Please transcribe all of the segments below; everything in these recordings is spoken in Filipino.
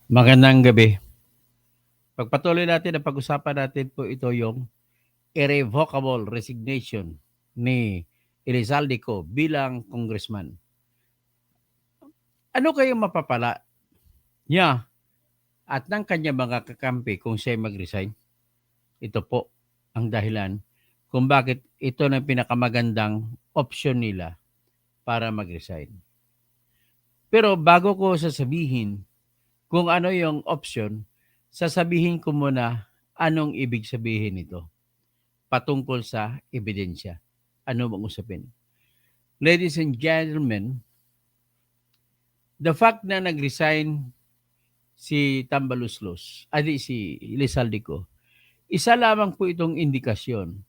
Magandang gabi. Pagpatuloy natin ang pag-usapan natin po ito yung irrevocable resignation ni Elizalde Co bilang congressman. Ano kayong mapapala niya at ng kanya mga kakampi kung siya mag-resign? Ito po ang dahilan kung bakit ito na pinakamagandang option nila para mag-resign. Pero bago ko sasabihin kung ano yung option, sasabihin ko muna anong ibig sabihin nito patungkol sa ebidensya. Ano bang usapin? Ladies and gentlemen, the fact na nag-resign si Tambaluslos, si Lizalde Co, isa lamang po itong indikasyon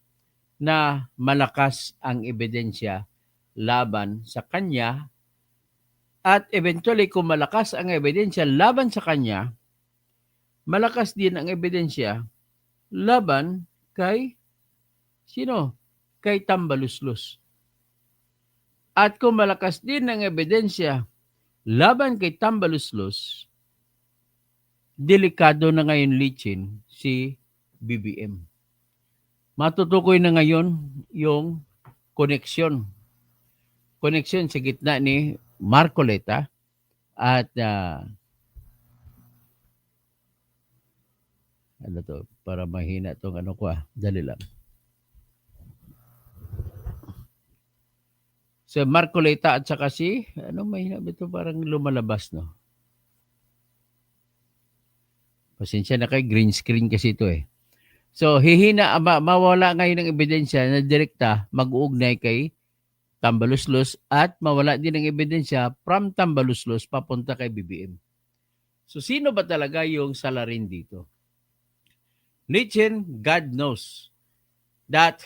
na malakas ang ebidensya laban sa kanya at eventually kung malakas ang ebidensya laban sa kanya, malakas din ang ebidensya laban kay sino? Kay Tambaluslos. At kung malakas din ang ebidensya laban kay Tambaluslos, delikado na ngayon litsin si BBM. Matutukoy na ngayon yung koneksyon. Koneksyon sa gitna ni Marcoleta at ano to, para mahina tong ano ko dali lang. Sa Marcoleta at saka si, mahina ba ito, parang lumalabas, no? Pasensya na kay green screen kasi ito eh. So, hihina, mawala ngayon ng ebidensya na direkta mag-uugnay kay Tambaluslos at mawala din ng ebidensya from Tambaluslos papunta kay BBM. So, sino ba talaga yung salarin dito? Litsin, God knows that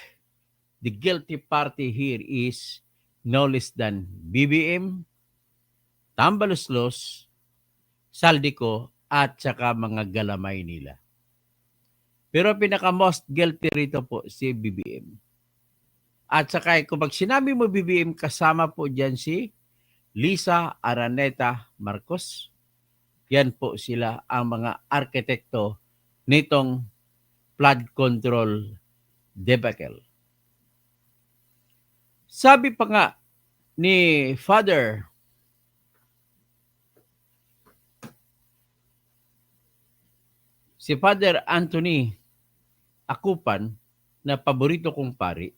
the guilty party here is no less than BBM, Tambaluslos, Saldico, at saka mga galamay nila. Pero pinaka-most guilty rito po si BBM. At saka kung pag sinabi mo BBM, kasama po dyan si Lisa Araneta Marcos. Yan po sila ang mga arkitekto nitong flood control debacle. Sabi pa nga ni Father Anthony Akupan, na paborito kong pari,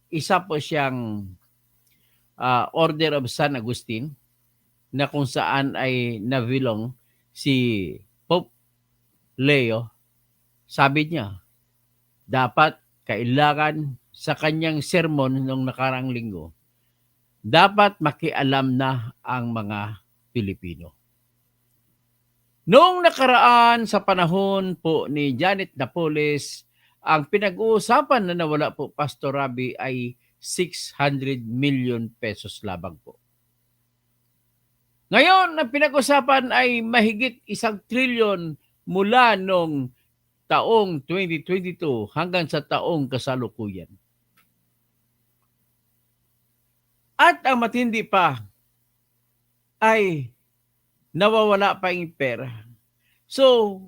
isa po siyang Order of San Agustin na kung saan ay nabilong si Pope Leo. Sabi niya, dapat kailangan sa kanyang sermon nung nakarang linggo, dapat makialam na ang mga Pilipino. Noong nakaraan sa panahon po ni Janet Napoles, ang pinag-uusapan na nawala po Pastor Rabi ay 600 million pesos labang po. Ngayon, ang pinag-usapan ay mahigit 1 trilyon mula noong taong 2022 hanggang sa taong kasalukuyan. At ang matindi pa ay nawawala pa yung pera. So,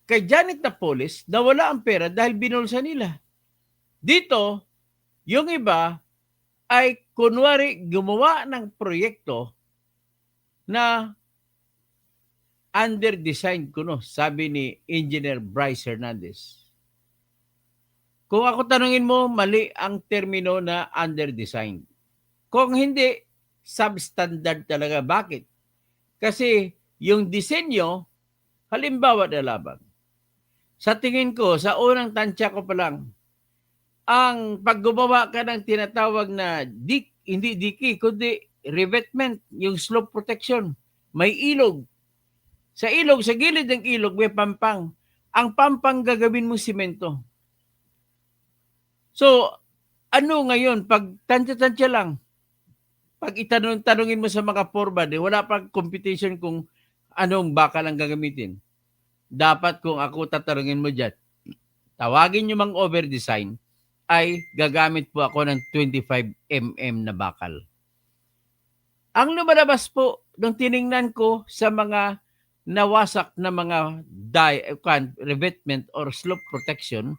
kay Janet Napoles, nawala ang pera dahil binulsa nila. Dito, yung iba ay kunwari gumawa ng proyekto na under-design kuno, sabi ni Engineer Bryce Hernandez. Kung ako tanungin mo, mali ang termino na under-design. Kung hindi, substandard talaga. Bakit? Kasi yung disenyo, halimbawa na labang. Sa tingin ko, sa unang tansya ko pa lang, ang paggumawa ka ng tinatawag na hindi diki, kundi revetment, yung slope protection, may ilog. Sa ilog, sa gilid ng ilog, may pampang. Ang pampang gagawin mo simento. So, ano ngayon, pag tansya-tansya lang, pag tanungin mo sa mga forbad, wala pang competition kung anong bakal ang gagamitin. Dapat kung ako tatanungin mo dyan, tawagin nyo mang over-design, ay gagamit po ako ng 25 mm na bakal. Ang lumalabas po nung tiningnan ko sa mga nawasak na mga revetment or slope protection,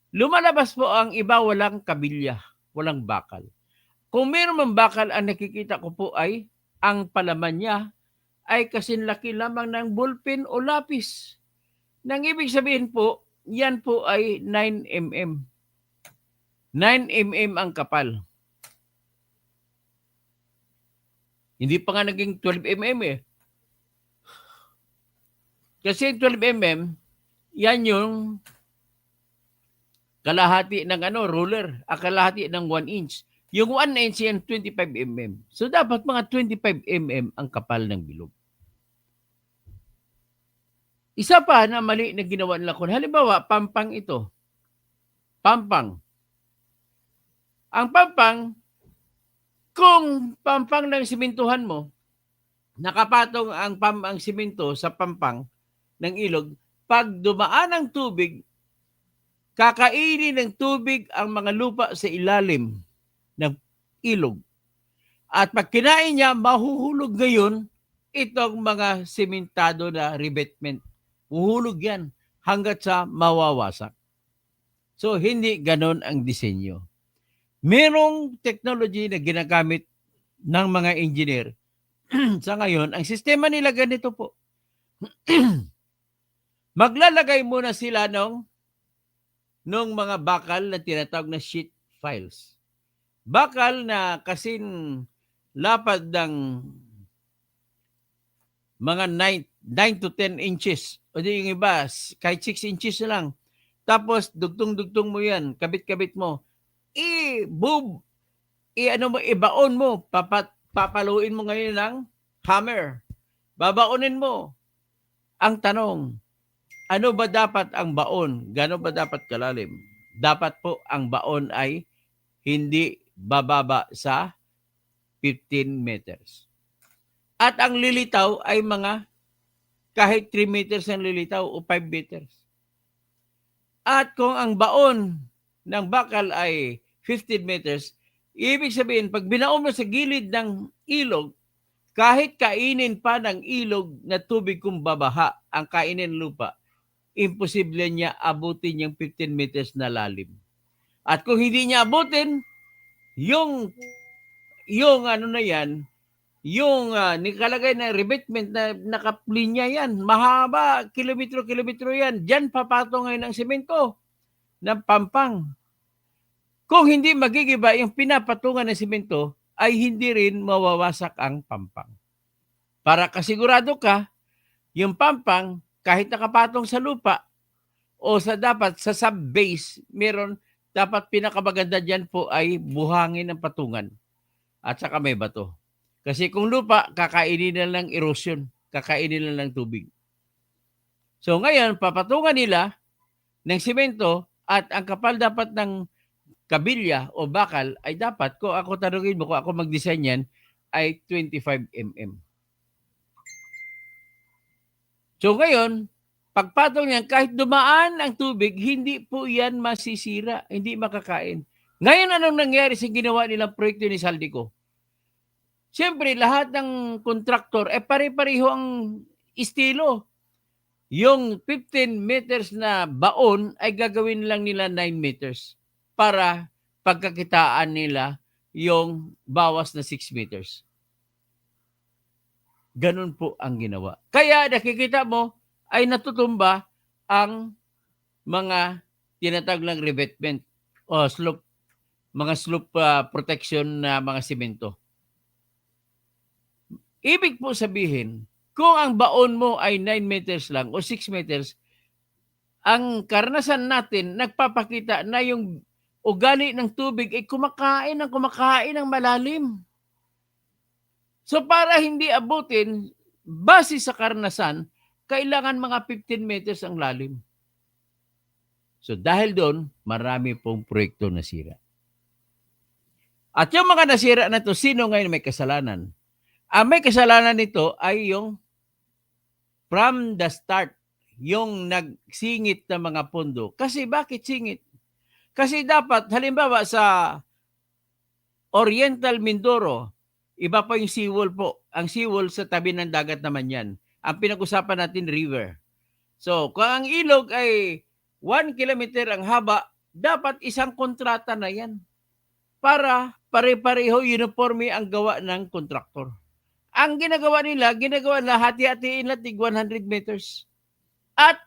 lumalabas po ang iba walang kabilya, walang bakal. Kung meron mang bakal, ang nakikita ko po ay ang palaman niya ay kasinlaki lamang ng ballpen o lapis. Nang ibig sabihin po, yan po ay 9 mm. 9 mm ang kapal. Hindi pa nga naging 12 mm eh. Kasi 12 mm, yan yung kalahati ng ruler, kalahati ng 1 inch. Yung 1 inch yan 25 mm. So dapat mga 25 mm ang kapal ng bilog. Isa pa na mali na ginawa nila ko. Halimbawa, pampang ito. Pampang. Ang pampang, kung pampang ng simintuhan mo, nakapatong ang simento sa pampang ng ilog, pag dumaan ang tubig, kakainin ng tubig ang mga lupa sa ilalim ng ilog. At pag kinain niya, mahuhulog ngayon itong mga simentado na revetment. Huhulog yan hanggat sa mawawasak. So, hindi ganon ang disenyo. Merong technology na ginagamit ng mga engineer. Sa ngayon, ang sistema nila ganito po. Maglalagay muna sila nung mga bakal na tinatawag na sheet files. Bakal na kasing lapad ng mga 9 to 10 inches. O di yung iba, kahit 6 inches na lang. Tapos, dugtong-dugtong mo yan, kabit-kabit mo. Ibaon mo, papaluin mo ngayon ng hammer. Babaonin mo. Ang tanong, ano ba dapat ang baon? Gano ba dapat kalalim? Dapat po ang baon ay hindi bababa sa 15 meters. At ang lilitaw ay mga kahit 3 meters ang lilitaw o 5 meters. At kung ang baon ng bakal ay 15 meters, ibig sabihin, pag binaon mo sa gilid ng ilog, kahit kainin pa ng ilog na tubig kung babaha, ang kainin lupa, imposible niya abutin yung 15 meters na lalim. At kung hindi niya abutin, yung nikalagay na revetment na nakaplinya yan, mahaba, kilometro yan, dyan papatong ngayon ng semento, ng pampang. Kung hindi magigiba yung pinapatungan ng semento, ay hindi rin mawawasak ang pampang. Para kasigurado ka, yung pampang, kahit nakapatong sa lupa, o dapat sa sub-base, dapat pinakamaganda dyan po ay buhangin ng patungan. At saka may bato. Kasi kung lupa, kakainin na lang erosion, kakainin na lang tubig. So ngayon, papatungan nila ng simento at ang kapal dapat ng kabilya o bakal ay dapat, kung ako tanungin mo, kung ako mag-design yan, ay 25 mm. So ngayon, pagpatong niyan, kahit dumaan ang tubig, hindi po yan masisira, hindi makakain. Ngayon, anong nangyari sa ginawa nilang proyekto ni Saldico? Siyempre, lahat ng kontraktor, pare-pareho ang estilo. Yung 15 meters na baon ay gagawin lang nila 9 meters para pagkakitaan nila yung bawas na 6 meters. Ganun po ang ginawa. Kaya nakikita mo ay natutumba ang mga tinatawag ng revetment o mga slope protection na mga simento. Ibig po sabihin, kung ang baon mo ay 9 meters lang o 6 meters, ang karanasan natin nagpapakita na yung ugali ng tubig ay kumakain ng malalim. So para hindi abutin, base sa karanasan, kailangan mga 15 meters ang lalim. So dahil doon, marami pong proyekto nasira. At yung mga nasira na to, sino ngayon may kasalanan? Ang may kasalanan nito ay yung from the start, yung nagsingit ng mga pondo. Kasi bakit singit? Kasi dapat, halimbawa sa Oriental Mindoro, iba pa yung seawall po. Ang seawall sa tabi ng dagat naman yan. Ang pinag-usapan natin, river. So, kung ang ilog ay 1 kilometer ang haba, dapat isang kontrata na yan para pare-pareho uniforme ang gawa ng kontraktor. Ang ginagawa nila hati-hatiin na tig 100 meters. At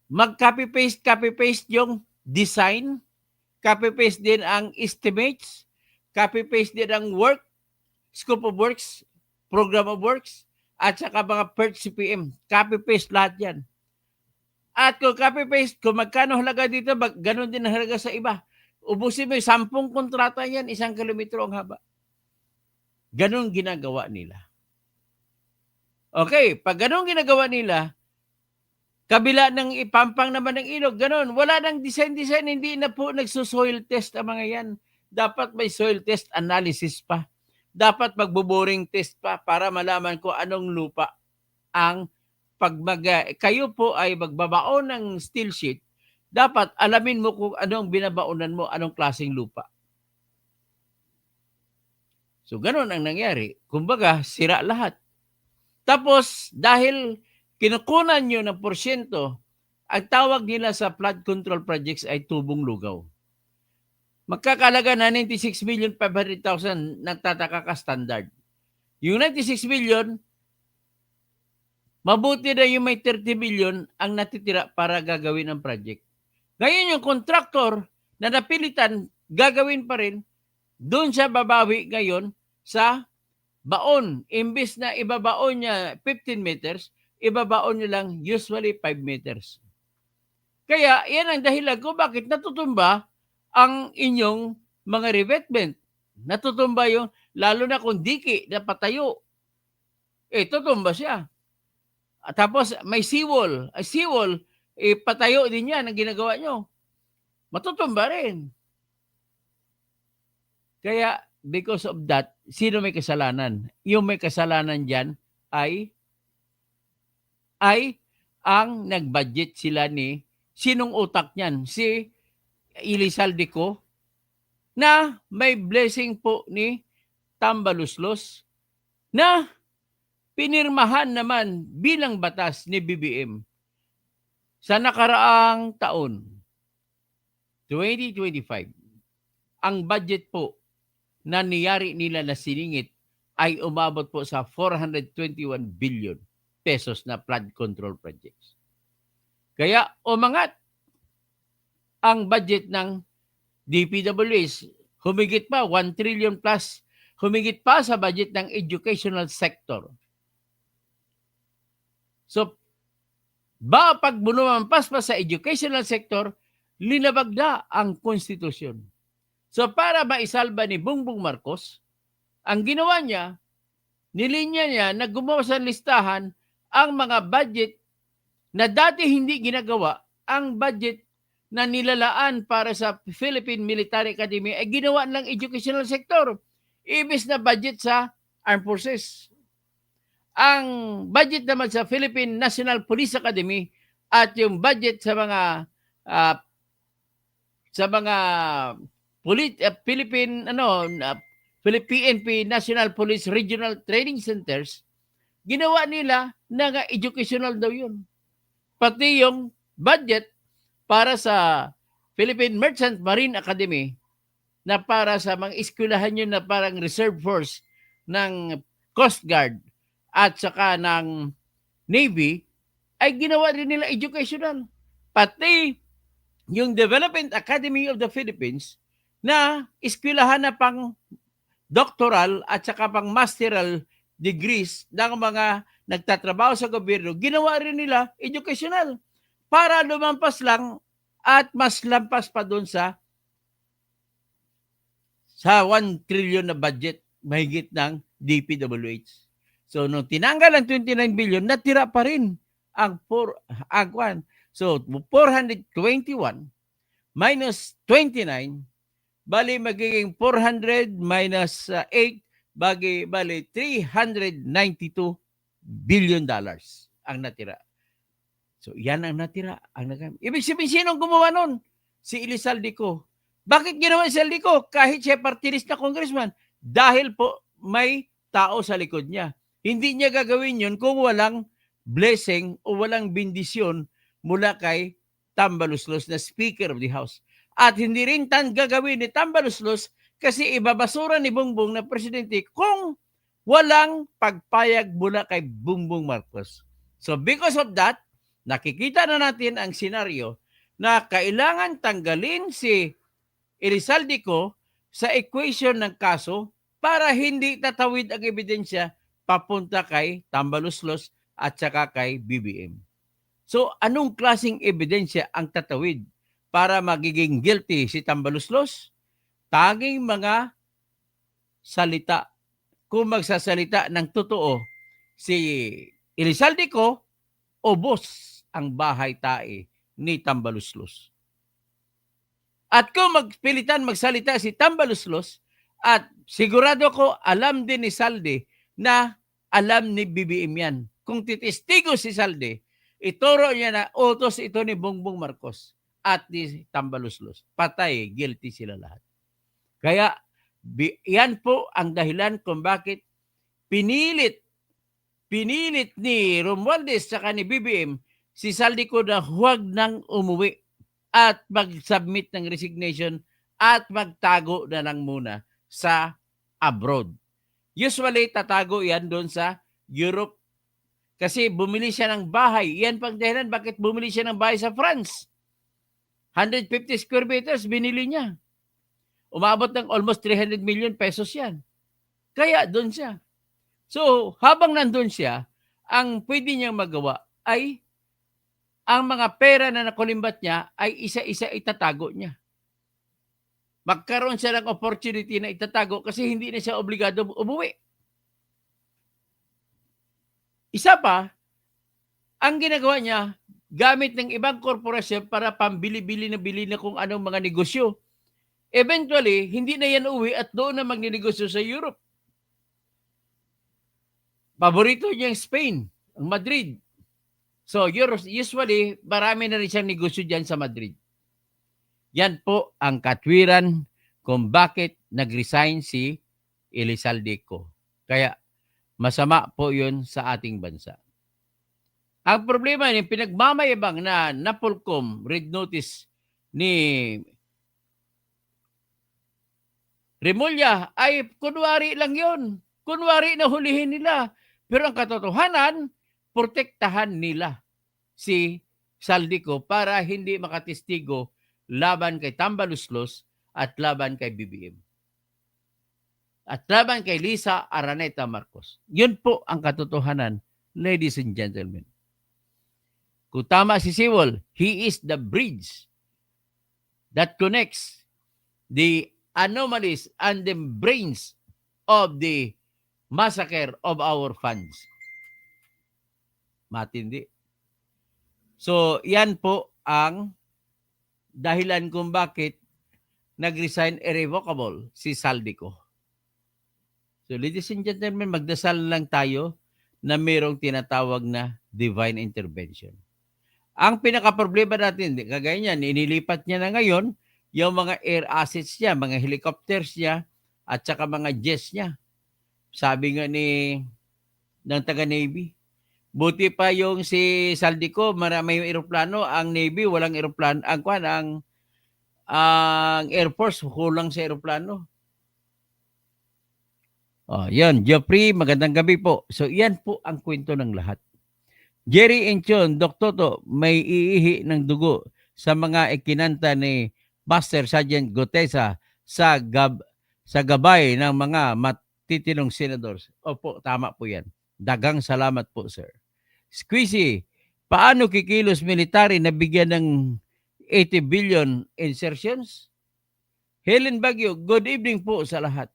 mag-copy-paste yung design, copy-paste din ang estimates, copy-paste din ang work, scope of works, program of works, at saka mga PERT CPM. Copy-paste lahat yan. At kung copy-paste, kung magkano halaga dito, ganun din ang halaga sa iba. Ubusin mo 10 kontrata yan, 1 kilometro ang haba. Ganun ginagawa nila. Okay, pag ganun ginagawa nila, kabila ng ipampang naman ng ilog, ganun. Wala nang design, hindi na po nagsusoil test ang mga yan. Dapat may soil test analysis pa. Dapat magbo-boring test pa para malaman ko anong lupa ang kayo po ay magbabaon ng steel sheet, dapat alamin mo kung anong binabaonan mo, anong klaseng lupa. So, ganun ang nangyari. Kumbaga, sira lahat. Tapos, dahil kinukunan nyo ng porsyento, ang tawag nila sa flood control projects ay tubong lugaw. Magkakalaga na 96,500,000 nagtataka ka standard. Yung 96 million, mabuti na yung may 30 million ang natitira para gagawin ang project. Ngayon yung contractor na napilitan, gagawin pa rin, doon siya babawi ngayon sa baon. Imbis na ibabaon niya 15 meters, ibabaon niya lang usually 5 meters. Kaya yan ang dahilan kung bakit natutumba ang inyong mga revetment. Natutumba yung, lalo na kung diki na patayo, tutumba siya. At tapos may seawall. Ay seawall, patayo din yan ang ginagawa nyo. Matutumba rin. Kaya because of that, sino may kasalanan? Yung may kasalanan dyan ay ang nag-budget sila ni, sinong utak niyan? Si Elizalde na may blessing po ni Tambaluslos na pinirmahan naman bilang batas ni BBM sa nakaraang taon, 2025. Ang budget po na niyari nila na siningit ay umabot po sa 421 billion pesos na flood control projects. Kaya umangat ang budget ng DPWH, humigit pa 1 trillion plus, humigit pa sa budget ng educational sector. So, pag bumampas pa sa educational sector, linabag na ang konstitusyon. So, para maisalba ni Bongbong Marcos, ang ginawa niya, nilinya niya na gumawa sa listahan ang mga budget na dati hindi ginagawa. Ang budget na nilalaan para sa Philippine Military Academy ay ginawa ng educational sector. Ibis na budget sa Armed Forces. Ang budget naman sa Philippine National Police Academy at yung budget sa mga PNP National Police Regional Training Centers, ginawa nila na educational daw yun. Pati yung budget para sa Philippine Merchant Marine Academy na para sa mga eskwelahan yun na parang reserve force ng Coast Guard at saka ng Navy, ay ginawa rin nila educational. Pati yung Development Academy of the Philippines na eskwelahan na pang doctoral at saka pang masteral degrees ng mga nagtatrabaho sa gobyerno, ginawa rin nila educational para lumampas lang at mas lampas pa doon sa 1 trillion na budget mahigit ng DPWH. So, nung tinanggal ang 29 billion, natira pa rin ang agwan. So, 421 minus 29, bali magiging 400 minus 8, bali $392 billion ang natira. So, yan ang natira. Ibig sabihin, sinong gumawa nun? Si Elizalde. Bakit ginawa si Elizalde kahit siya party list na congressman? Dahil po may tao sa likod niya. Hindi niya gagawin yun kung walang blessing o walang bendisyon mula kay Tambaluslos na Speaker of the House. At hindi rin gagawin ni Tambaluslos kasi ibabasura ni Bongbong na presidente kung walang pagpayag mula kay Bongbong Marcos. So because of that, nakikita na natin ang senaryo na kailangan tanggalin si Elizalde Co sa equation ng kaso para hindi tatawid ang ebidensya papunta kay Tambaluslos at saka kay BBM. So anong klaseng ebidensya ang tatawid para magiging guilty si Tambaluslos? Tanging mga salita. Kung magsasalita ng totoo si Elizalde Co, ubos ang bahay tae ni Tambaluslos. At kung magpilitan magsalita si Tambaluslos, at sigurado ko alam din ni Salde na alam ni BBM yan. Kung titistigo si Salde, ituro niya na utos ito ni Bongbong Marcos at ni Tambaluslos. Patay, guilty sila lahat. Kaya yan po ang dahilan kung bakit pinilit ni Romualdez saka ni BBM si Salde Co na huwag nang umuwi at mag-submit ng resignation at magtago na lang muna sa abroad. Usually, tatago yan doon sa Europe kasi bumili siya ng bahay. Yan pang dahilan bakit bumili siya ng bahay sa France. 150 square meters binili niya. Umabot ng almost 300 million pesos yan. Kaya doon siya. So, habang nandun siya, ang pwede niyang magawa ay ang mga pera na nakulimbat niya ay isa-isa itatago niya. Magkaroon siya ng opportunity na itatago kasi hindi na siya obligado umuwi. Isa pa, ang ginagawa niya, gamit ng ibang korporasyon para pambili-bili na kung anong mga negosyo. Eventually, hindi na yan uwi at doon na magninegosyo sa Europe. Paborito niya ang Spain, ang Madrid. So, usually, marami na rin siyang negosyo dyan sa Madrid. Yan po ang katwiran kung bakit nag-resign si Elizalde Co. Kaya, masama po yun sa ating bansa. Ang problema ni pinagmamayabang na Napolcom red notice ni Remulla ay kunwari lang yun. Kunwari na hulihin nila. Pero ang katotohanan, protektahan nila si Salde Co para hindi makatestigo laban kay Tambaluslos at laban kay BBM. At laban kay Lisa Araneta Marcos. Yun po ang katotohanan, ladies and gentlemen. Kung tama si Sewell, he is the bridge that connects the anomalies and the brains of the massacre of our funds. Matindi. So, yan po ang dahilan kung bakit nag-resign irrevocable si Salde Co. So, ladies and gentlemen, magdasal lang tayo na mayroong tinatawag na divine intervention. Ang pinaka-problema natin, kagaya niyan, inilipat niya na ngayon yung mga air assets niya, mga helicopters niya, at saka mga jets niya. Sabi nga ng taga-Navy, buti pa yung si Salde Co, may aeroplano, ang Navy walang aeroplano, ang Air Force kulang sa aeroplano. Yan, Geoffrey, magandang gabi po. So, yan po ang kwento ng lahat. Jerry Enchon, Dok Toto, may iihi ng dugo sa mga ikinanta ni Master Sergeant Gotesa sa gabay ng mga matitinong senadors. Opo, tama po yan. Dagang salamat po, sir. Squeezy, paano kikilos military na bigyan ng 80 billion insertions? Helen Bagyo, good evening po sa lahat.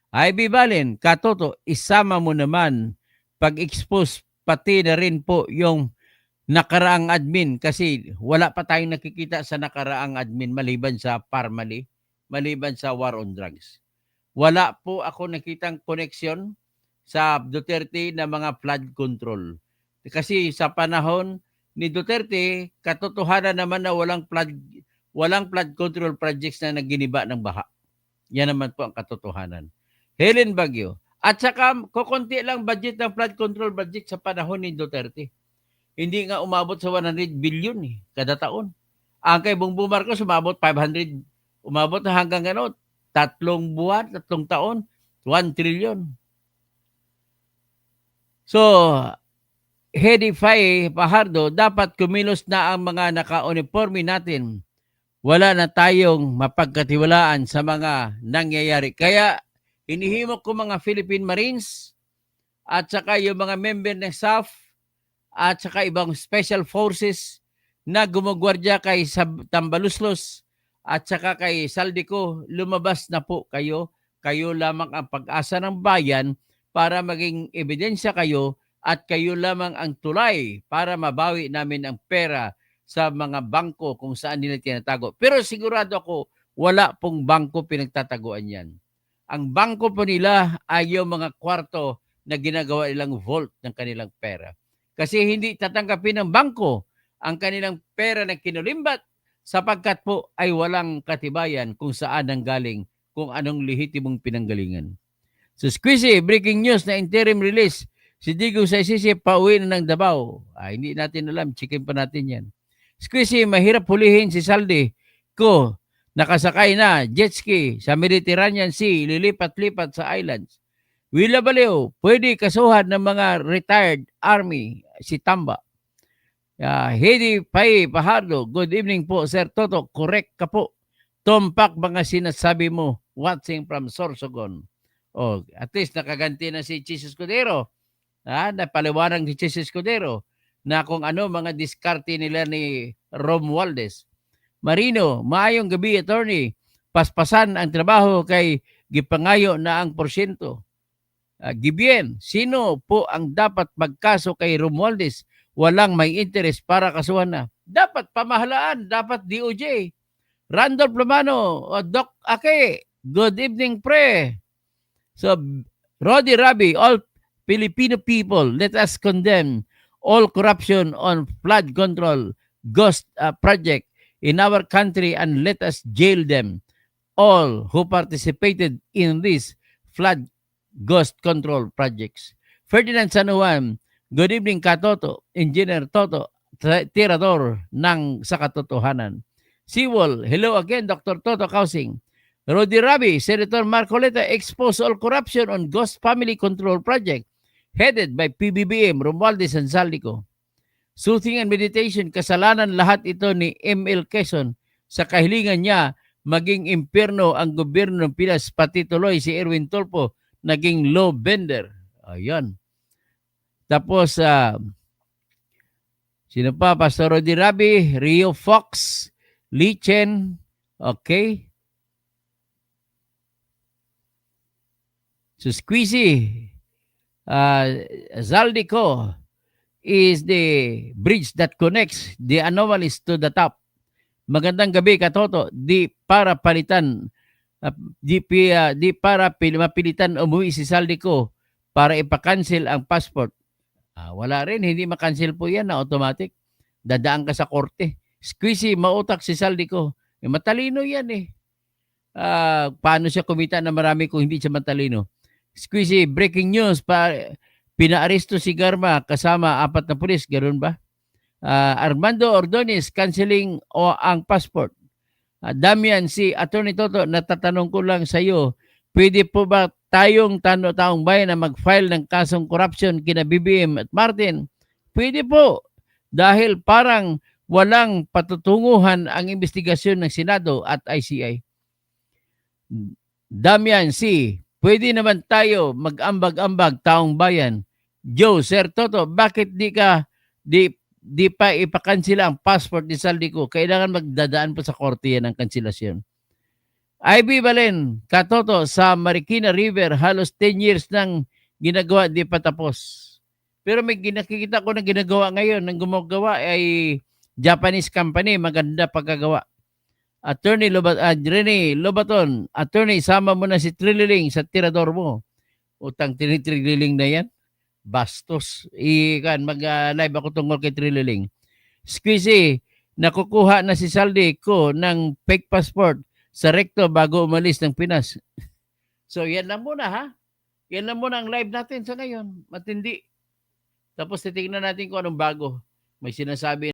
Ivy Valen, Katoto, isama mo naman pag-expose pati na rin po yung nakaraang admin kasi wala pa tayong nakikita sa nakaraang admin maliban sa Parmali, maliban sa war on drugs. Wala po ako nakitang connection sa Duterte na mga flood control. Kasi sa panahon ni Duterte, katotohanan naman na walang flood control projects na naginiba ng baha. Yan naman po ang katotohanan. Helen Bagyo, At saka kukunti lang budget ng flood control budget sa panahon ni Duterte. Hindi nga umabot sa 100 billion kada taon. Ang kay Bongbong Marcos umabot 500, umabot na hanggang ano, 3 taon, 1 trillion. So, Hedy Fajardo, dapat kumilos na ang mga naka-uniforme natin. Wala na tayong mapagkatiwalaan sa mga nangyayari. Kaya, hinihimok ko mga Philippine Marines at saka yung mga member ng SAF at saka ibang special forces na gumagwardya kay Tambaluslos at saka kay Saldico, lumabas na po kayo. Kayo lamang ang pag-asa ng bayan para maging ebidensya kayo at kayo lamang ang tulay para mabawi namin ang pera sa mga bangko kung saan nila tinatago. Pero sigurado ako, wala pong bangko pinagtataguan yan. Ang bangko po nila ay yung mga kwarto na ginagawa nilang vault ng kanilang pera. Kasi hindi tatanggapin ng bangko ang kanilang pera na kinulimbat sapagkat po ay walang katibayan kung saan nanggaling, kung anong lehitimong pinanggalingan. So Squeezy, breaking news na interim release. Si Digong sa ICC pauwi na ng Davao. Hindi natin alam, checkin pa natin yan. Squeezy, mahirap hulihin si Saldi ko. Nakasakay na jet ski sa Mediterranean Sea, lilipat-lipat sa islands. Willa Baliw, pwede kasuhan ng mga retired army si Tamba. Hedy Fajardo, good evening po, Sir Toto. Correct ka po. Tumpak mga sinasabi mo, watching from Sorsogon. At least nakaganti na si Chis Escudero. Napaliwanag ni Chis Escudero na kung ano mga diskarte nila ni Romualdez. Marino, maayong gabi, attorney. Paspasan ang trabaho kay gipangayo na ang porsyento. Gibien, sino po ang dapat magkaso kay Romualdez? Walang may interest para kasuhan na. Dapat pamahalaan, dapat DOJ. Randolph Plumano, Doc Ake, good evening, pre. So, Rodi Rabi, all Filipino people, let us condemn all corruption on flood control ghost project in our country and let us jail them all who participated in these flood ghost control projects. Ferdinand San Juan, good evening, Katoto, Engineer Toto, tirador ng sa katotohanan. Sewell, hello again, Dr. Toto Kausing. Rodi Rabi, Senator Marcoleta expose all corruption on Ghost Family Control Project headed by PBBM, Romualdez and Saldico. Soothing and meditation, kasalanan lahat ito ni ML Quezon sa kahilingan niya maging impyerno ang gobyerno ng Pinas, pati tuloy si Erwin Tulfo naging law bender. Ayan. Tapos, sino pa? Pastor Rodi Rabi, Rio Fox, Lee Chen, okay. So, Squeezy, Zaldico is the bridge that connects the anomalies to the top. Magandang gabi, Katoto. Di para palitan, di para mapilitan umuwi si Zaldico para ipakancel ang passport. Wala rin, hindi makancel po yan na automatic. Dadaan ka sa korte. Squeezy, mautak si Zaldico. Matalino yan eh. Paano siya kumita na marami kung hindi siya matalino? Squeezy, breaking news, pinaaresto si Garma kasama 4 na pulis, ganoon ba? Armando Ordonez, canceling ang passport. Damian, si Attorney Toto, natatanong ko lang sa iyo, pwede po ba tayong taong bayan na mag-file ng kasong corruption kina BBM at Martin? Pwede po, dahil parang walang patutunguhan ang investigasyon ng Senado at ICI. Damian, si pwede naman tayo mag-ambag-ambag taong bayan. Joe, Sir Toto, bakit di pa ipakansila ang passport ni Saldico? Kailangan magdadaan po sa korte yan ang kanselasyon. Ivy Balen, Katoto, sa Marikina River, halos 10 years nang ginagawa, di pa tapos. Pero may nakikita ko na ginagawa ngayon, nang gumagawa ay Japanese company, maganda pagkagawa. Attorney Rene Lobaton, attorney, sama mo na si Trililing sa tirador mo. Utang Trililing na yan. Bastos. Mag-live ako tungkol kay Trililing. Squeezy, nakukuha na si Saldico ng fake passport sa recto bago umalis ng Pinas. So yan lang muna ha. Yan lang muna ang live natin sa ngayon, matindi. Tapos titignan natin kung anong bago. May sinasabi